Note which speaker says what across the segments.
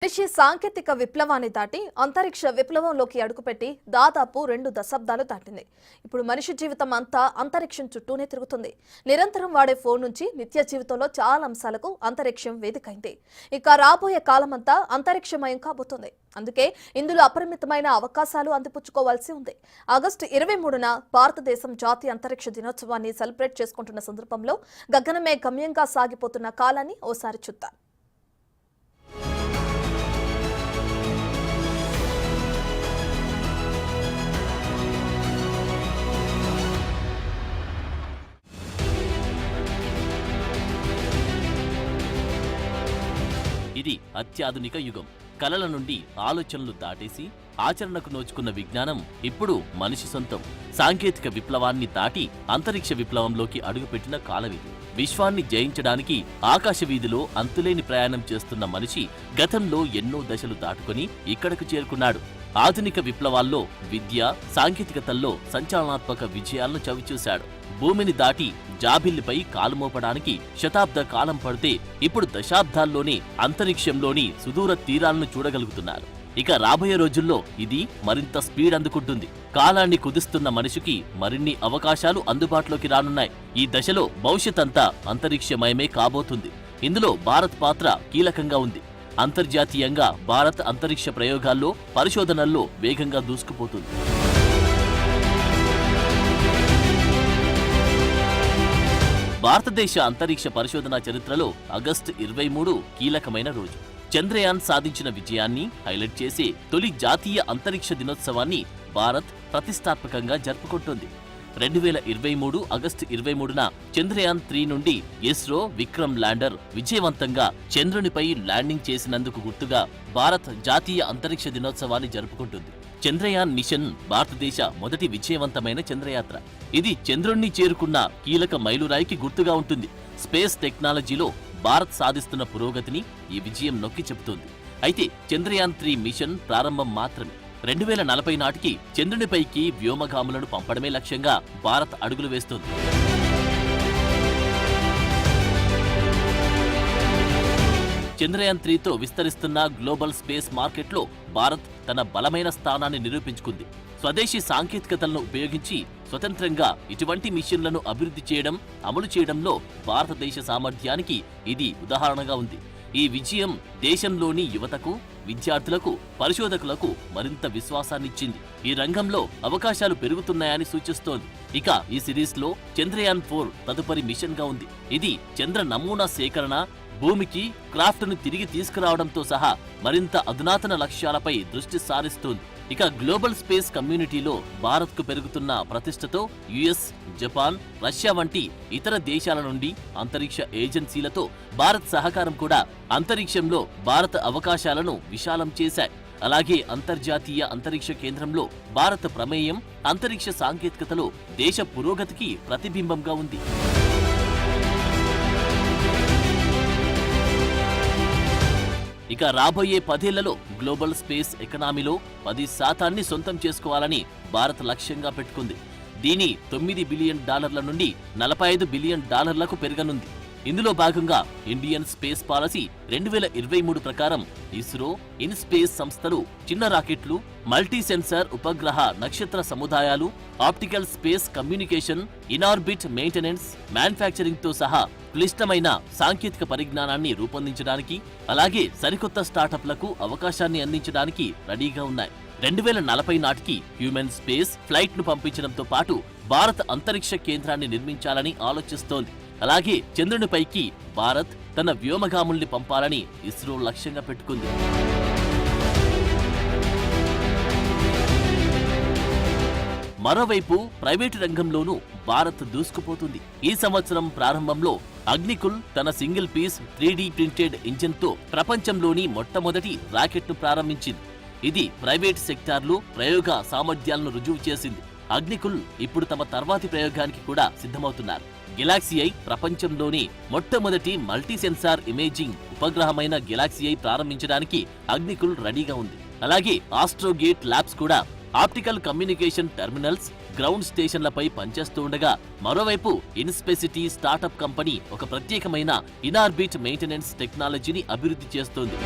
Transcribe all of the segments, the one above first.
Speaker 1: మనిషి సాంకేతిక విప్లవాన్ని దాటి అంతరిక్ష విప్లవంలోకి అడుగుపెట్టి దాదాపు 2 దశాబ్దాలు దాటింది. ఇప్పుడు మనిషి జీవితం అంతా అంతరిక్షం చుట్టూనే తిరుగుతుంది. నిరంతరం వాడే ఫోన్ నుంచి నిత్య జీవితంలో చాలా అంశాలకు అంతరిక్షం వేదికైంది. ఇక రాబోయే కాలమంతా అంతరిక్షమయం కాబోతోంది. అందుకే ఇందులో అపరిమితమైన అవకాశాలు అందిపుచ్చుకోవాల్సి ఉంది. ఆగస్టు 23న భారతదేశం జాతీయ అంతరిక్ష దినోత్సవాన్ని సెలబ్రేట్ చేసుకుంటున్న సందర్భంలో గగనమే గమ్యంగా సాగిపోతున్న కాలాన్ని ఓసారి చూద్దాం.
Speaker 2: ఇది అత్యాధునిక యుగం. కలల నుండి ఆలోచనలు దాటేసి ఆచరణకు నోచుకున్న విజ్ఞానం ఇప్పుడు మనిషి సొంతం. సాంకేతిక విప్లవాన్ని దాటి అంతరిక్ష విప్లవంలోకి అడుగుపెట్టిన కాలమిది. విశ్వాన్ని జయించడానికి ఆకాశ వీధిలో అంతులేని ప్రయాణం చేస్తున్న మనిషి గతంలో ఎన్నో దశలు దాటుకుని ఇక్కడకు చేరుకున్నాడు. ఆధునిక విప్లవాల్లో విద్య, సాంకేతికతల్లో సంచలనాత్మక విజయాలను చవిచూశాడు. భూమిని దాటి జాబిల్లిపై కాలుమోపడానికి శతాబ్ద కాలం పడితే ఇప్పుడు దశాబ్దాల్లోనే అంతరిక్షంలోని సుదూర తీరాలను చూడగలుగుతున్నారు. ఇక రాబోయే రోజుల్లో ఇది మరింత స్పీడ్ అందుకుంటుంది. కాలాన్ని కుదిస్తున్న మనిషికి మరిన్ని అవకాశాలు అందుబాటులోకి రానున్నాయి. ఈ దశలో భవిష్యత్ అంతా అంతరిక్షమయమే కాబోతుంది. ఇందులో భారత్ పాత్ర కీలకంగా ఉంది. అంతర్జాతీయంగా భారత్ అంతరిక్ష ప్రయోగాల్లో, పరిశోధనల్లో వేగంగా దూసుకుపోతుంది. భారతదేశ అంతరిక్ష పరిశోధన చరిత్రలో ఆగస్టు 23 కీలకమైన రోజు. చంద్రయాన్ సాధించిన విజయాన్ని హైలైట్ చేసే తొలి జాతీయ అంతరిక్ష దినోత్సవాన్ని భారత్ ప్రతిష్టాత్మకంగా జరుపుకుంటోంది. 2023 ఆగస్టు 23న చంద్రయాన్ 3 నుండి ఇస్రో విక్రమ్ ల్యాండర్ విజయవంతంగా చంద్రునిపై ల్యాండింగ్ చేసినందుకు గుర్తుగా భారత్ జాతీయ అంతరిక్ష దినోత్సవాన్ని జరుపుకుంటుంది. చంద్రయాన్ మిషన్ భారతదేశ మొదటి విజయవంతమైన చంద్రయాత్ర. ఇది చంద్రుణ్ణి చేరుకున్న కీలక మైలురాయికి గుర్తుగా ఉంటుంది. స్పేస్ టెక్నాలజీలో భారత్ సాధిస్తున్న పురోగతిని ఈ విజయం నొక్కి చెబుతోంది. అయితే చంద్రయాన్ 3 మిషన్ ప్రారంభం మాత్రమే. 2040 నాటికి చంద్రునిపైకి వ్యోమగాములను పంపడమే లక్ష్యంగా భారత్ అడుగులు వేస్తోంది. చంద్రయాన్ 3తో విస్తరిస్తున్న గ్లోబల్ స్పేస్ మార్కెట్లో భారత్ తన బలమైన స్థానాన్ని నిరూపించుకుంది. స్వదేశీ సాంకేతికతలను ఉపయోగించి స్వతంత్రంగా ఇటువంటి మిషన్లను అభివృద్ధి చేయడం, అమలు చేయడంలో భారతదేశ సామర్థ్యానికి ఇది ఉదాహరణగా ఉంది. ఈ విజయం దేశంలోని యువతకు, విద్యార్థులకు, పరిశోధకులకు మరింత విశ్వాసాన్నిచ్చింది. ఈ రంగంలో అవకాశాలు పెరుగుతున్నాయని సూచిస్తోంది. ఇక ఈ సిరీస్లో చంద్రయాన్ 4 తదుపరి మిషన్గా ఉంది. ఇది చంద్ర నమూనా సేకరణ, భూమికి క్రాఫ్ట్ను తిరిగి తీసుకురావడంతో సహా మరింత అధునాతన లక్ష్యాలపై దృష్టి సారిస్తోంది. ఇక గ్లోబల్ స్పేస్ కమ్యూనిటీలో భారత్కు పెరుగుతున్న ప్రతిష్టతో యుఎస్, జపాన్, రష్యా వంటి ఇతర దేశాల నుండి అంతరిక్ష ఏజెన్సీలతో భారత్ సహకారం కూడా అంతరిక్షంలో భారత అవకాశాలను విశాలం చేశాయి. అలాగే అంతర్జాతీయ అంతరిక్ష కేంద్రంలో భారత ప్రమేయం అంతరిక్ష సాంకేతికతలో దేశ పురోగతికి ప్రతిబింబంగా ఉంది. ఇక రాబోయే 10 ఏళ్లలో గ్లోబల్ స్పేస్ ఎకనామీలో 10% సొంతం చేసుకోవాలని భారత్ లక్ష్యంగా పెట్టుకుంది. దీని $9 బిలియన్ నుండి $45 బిలియన్ పెరగనుంది. ఇందులో భాగంగా ఇండియన్ స్పేస్ పాలసీ 2023 ప్రకారం ఇస్రో, ఇన్స్పేస్ సంస్థలు చిన్న రాకెట్లు, మల్టీ సెన్సార్ ఉపగ్రహ నక్షత్ర సముదాయాలు, optical space communication, in orbit maintenance, manufacturing తో సహా క్లిష్టమైన సాంకేతిక పరిజ్ఞానాన్ని రూపొందించడానికి, అలాగే సరికొత్త స్టార్టప్లకు అవకాశాన్ని అందించడానికి రెడీగా ఉన్నాయి. 2040 నాటికి హ్యూమన్ స్పేస్ ఫ్లైట్ ను పంపించడంతో పాటు భారత్ అంతరిక్ష కేంద్రాన్ని నిర్మించాలని ఆలోచిస్తోంది. అలాగే చంద్రునిపైకి భారత్ తన వ్యోమగాముల్ని పంపాలని ఇస్రో లక్ష్యంగా పెట్టుకుంది. మరోవైపు ప్రైవేటు రంగంలోనూ భారత్ దూసుకుపోతుంది. ఈ సంవత్సరం ప్రారంభంలో అగ్నికుల్ తన సింగిల్ పీస్ 3D ప్రింటెడ్ ఇంజిన్తో ప్రపంచంలోని మొట్టమొదటి రాకెట్ను ప్రారంభించింది. ఇది ప్రైవేట్ సెక్టార్లు ప్రయోగ సామర్థ్యాలను రుజువు చేసింది. అగ్నికుల్ ఇప్పుడు తమ తర్వాతి ప్రయోగానికి కూడా సిద్ధమవుతున్నారు. గెలాక్సీ ఐ ప్రపంచంలోని మొట్టమొదటి మల్టీ సెన్సార్ ఇమేజింగ్ ఉపగ్రహమైన గెలాక్సీ ఐ ప్రారంభించడానికి అగ్నికుల్ రెడీగా ఉంది. అలాగే ఆస్ట్రోగేట్ ల్యాబ్స్ కూడా ఆప్టికల్ కమ్యూనికేషన్ టెర్మినల్స్, గ్రౌండ్ స్టేషన్లపై పనిచేస్తూ ఉండగా, మరోవైపు ఇన్స్పెసిటీ స్టార్టప్ కంపెనీ ఒక ప్రత్యేకమైన ఇన్ఆర్బిట్ మెయింటెనెన్స్ టెక్నాలజీని అభివృద్ధి చేస్తోంది.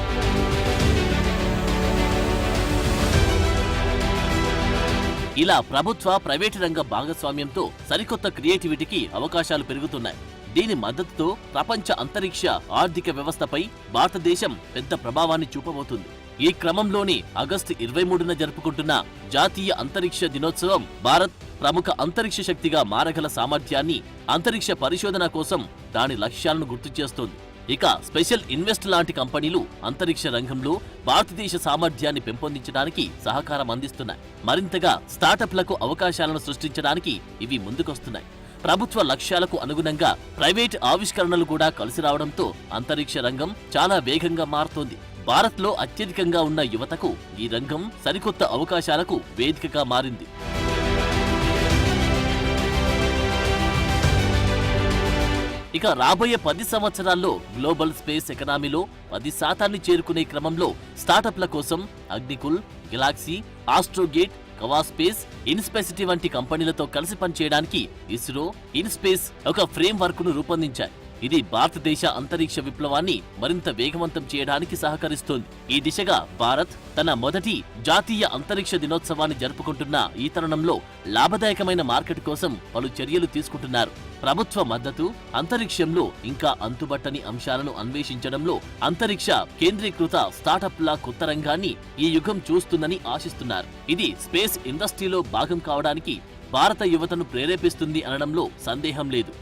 Speaker 2: ఇలా ప్రభుత్వ ప్రైవేటు రంగ భాగస్వామ్యంతో సరికొత్త క్రియేటివిటీకి అవకాశాలు పెరుగుతున్నాయి. దీని మద్దతుతో ప్రపంచ అంతరిక్ష ఆర్థిక వ్యవస్థపై భారతదేశం పెద్ద ప్రభావాన్ని చూపబోతుంది. ఈ క్రమంలోని ఆగస్టు 23న జరుపుకుంటున్న జాతీయ అంతరిక్ష దినోత్సవం భారత్ ప్రముఖ అంతరిక్ష శక్తిగా మారగల సామర్థ్యాన్ని, అంతరిక్ష పరిశోధన కోసం దాని లక్ష్యాలను గుర్తు చేస్తోంది. ఇక స్పెషల్ ఇన్వెస్ట్ లాంటి కంపెనీలు అంతరిక్ష రంగంలో భారతదేశ సామర్థ్యాన్ని పెంపొందించడానికి సహకారం అందిస్తున్నాయి. మరింతగా స్టార్టప్లకు అవకాశాలను సృష్టించడానికి ఇవి ముందుకొస్తున్నాయి. ప్రభుత్వ లక్ష్యాలకు అనుగుణంగా ప్రైవేట్ ఆవిష్కరణలు కూడా కలిసి రావడంతో అంతరిక్ష రంగం చాలా వేగంగా మారుతోంది. భారత్లో అత్యధికంగా ఉన్న యువతకు ఈ రంగం సరికొత్త అవకాశాలకు వేదికగా మారింది. ఇక రాబోయే 10 సంవత్సరాల్లో గ్లోబల్ స్పేస్ ఎకనామీలో 10% చేరుకునే క్రమంలో స్టార్టప్ల కోసం అగ్నికుల్, గెలాక్సీ, ఆస్ట్రోగేట్, కవాస్పేస్, ఇన్స్పెసిటీ వంటి కంపెనీలతో కలిసి పనిచేయడానికి ఇస్రో, ఇన్స్పేస్ ఒక ఫ్రేమ్ వర్క్ ను రూపొందించాయి. ఇది భారతదేశ అంతరిక్ష విప్లవాన్ని మరింత వేగవంతం చేయడానికి సహకరిస్తోంది. ఈ దిశగా భారత్ తన మొదటి జాతీయ అంతరిక్ష దినోత్సవాన్ని జరుపుకుంటున్న ఈ తరుణంలో లాభదాయకమైన మార్కెట్ కోసం పలు చర్యలు తీసుకుంటున్నారు. ప్రభుత్వ మద్దతు, అంతరిక్షంలో ఇంకా అంతుబట్టని అంశాలను అన్వేషించడంలో అంతరిక్ష కేంద్రీకృత స్టార్టప్ల కొత్త రంగాన్ని ఈ యుగం చూస్తుందని ఆశిస్తున్నారు. ఇది స్పేస్ ఇండస్ట్రీలో భాగం కావడానికి భారత యువతను ప్రేరేపిస్తుంది అనడంలో సందేహం లేదు.